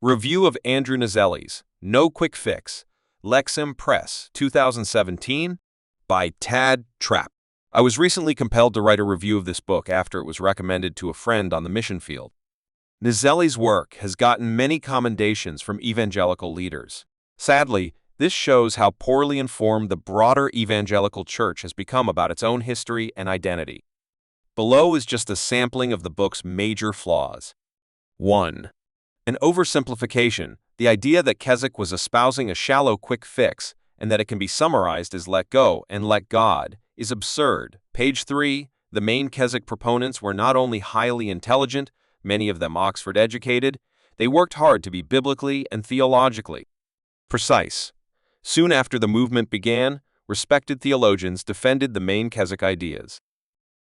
Review of Andrew Naselli's No Quick Fix, Lexham Press, 2017, by Tad Trapp. I was recently compelled to write a review of this book after it was recommended to a friend on the mission field. Naselli's work has gotten many commendations from evangelical leaders. Sadly, this shows how poorly informed the broader evangelical church has become about its own history and identity. Below is just a sampling of the book's major flaws. 1. An oversimplification, the idea that Keswick was espousing a shallow quick fix and that it can be summarized as let go and let God, is absurd. Page 3, the main Keswick proponents were not only highly intelligent, many of them Oxford-educated, they worked hard to be biblically and theologically precise. Soon after the movement began, respected theologians defended the main Keswick ideas.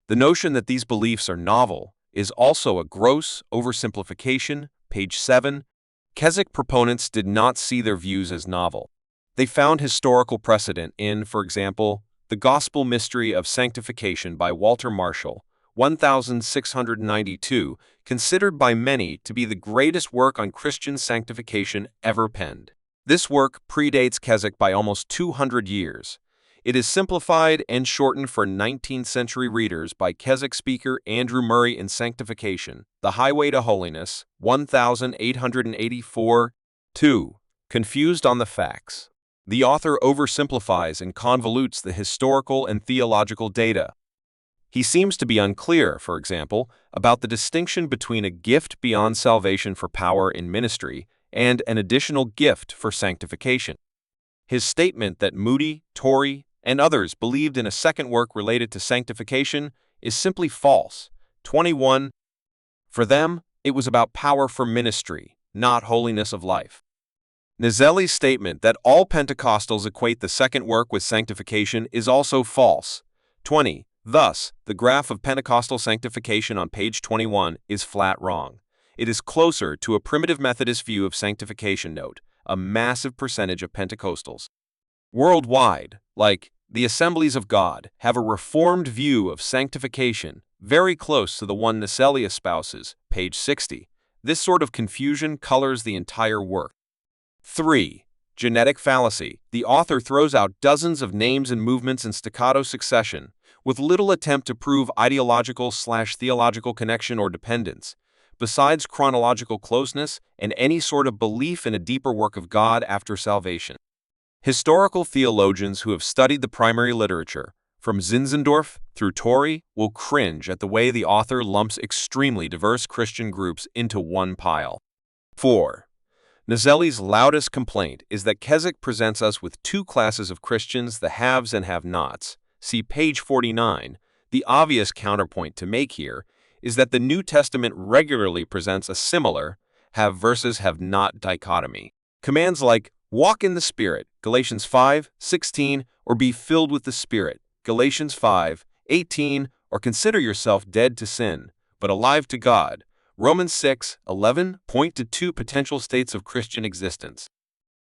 The notion that these beliefs are novel is also a gross oversimplification. Page 7, Keswick proponents did not see their views as novel. They found historical precedent in, for example, The Gospel Mystery of Sanctification by Walter Marshall, 1692, considered by many to be the greatest work on Christian sanctification ever penned. This work predates Keswick by almost 200 years. It is simplified and shortened for 19th-century readers by Keswick speaker Andrew Murray in Sanctification, The Highway to Holiness, 1884. 2. Confused on the facts. The author oversimplifies and convolutes the historical and theological data. He seems to be unclear, for example, about the distinction between a gift beyond salvation for power in ministry and an additional gift for sanctification. His statement that Moody, Torrey, and others believed in a second work related to sanctification is simply false. 21. For them, it was about power for ministry, not holiness of life. Naselli's statement that all Pentecostals equate the second work with sanctification is also false. 20. Thus, the graph of Pentecostal sanctification on page 21 is flat wrong. It is closer to a primitive Methodist view of sanctification. Note, a massive percentage of Pentecostals worldwide, like the Assemblies of God, have a reformed view of sanctification, very close to the one Naselli espouses, page 60. This sort of confusion colors the entire work. 3. Genetic fallacy. The author throws out dozens of names and movements in staccato succession, with little attempt to prove ideological/theological connection or dependence, besides chronological closeness and any sort of belief in a deeper work of God after salvation. Historical theologians who have studied the primary literature, from Zinzendorf through Torrey, will cringe at the way the author lumps extremely diverse Christian groups into one pile. 4. Naselli's loudest complaint is that Keswick presents us with two classes of Christians, the haves and have-nots. See page 49. The obvious counterpoint to make here is that the New Testament regularly presents a similar have versus have-not dichotomy. Commands like walk in the Spirit, Galatians 5:16, or be filled with the Spirit, Galatians 5:18, or consider yourself dead to sin, but alive to God, Romans 6:11, point to two potential states of Christian existence.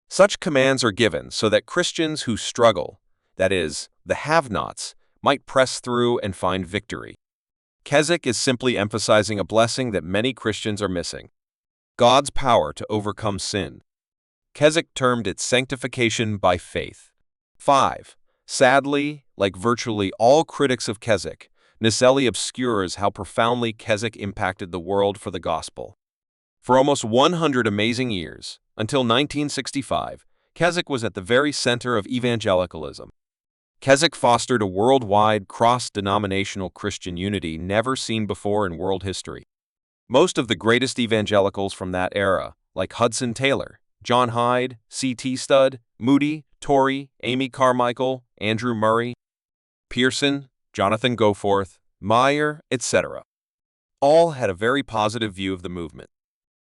Such commands are given so that Christians who struggle, that is, the have-nots, might press through and find victory. Keswick is simply emphasizing a blessing that many Christians are missing: God's power to overcome sin. Keswick termed it sanctification by faith. 5. Sadly, like virtually all critics of Keswick, Naselli obscures how profoundly Keswick impacted the world for the gospel. For almost 100 amazing years, until 1965, Keswick was at the very center of evangelicalism. Keswick fostered a worldwide cross-denominational Christian unity never seen before in world history. Most of the greatest evangelicals from that era, like Hudson Taylor, John Hyde, C.T. Studd, Moody, Torrey, Amy Carmichael, Andrew Murray, Pearson, Jonathan Goforth, Meyer, etc., all had a very positive view of the movement.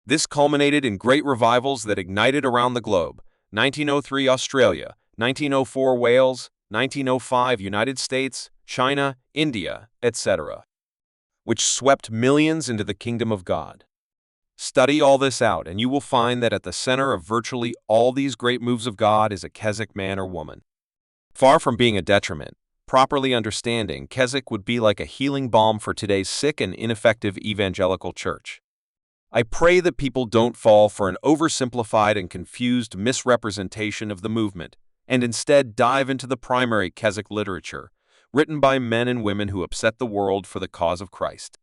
This culminated in great revivals that ignited around the globe: 1903 Australia, 1904 Wales, 1905 United States, China, India, etc., which swept millions into the kingdom of God. Study all this out, and you will find that at the center of virtually all these great moves of God is a Keswick man or woman. Far from being a detriment, properly understanding Keswick would be like a healing balm for today's sick and ineffective evangelical church. I pray that people don't fall for an oversimplified and confused misrepresentation of the movement, and instead dive into the primary Keswick literature, written by men and women who upset the world for the cause of Christ.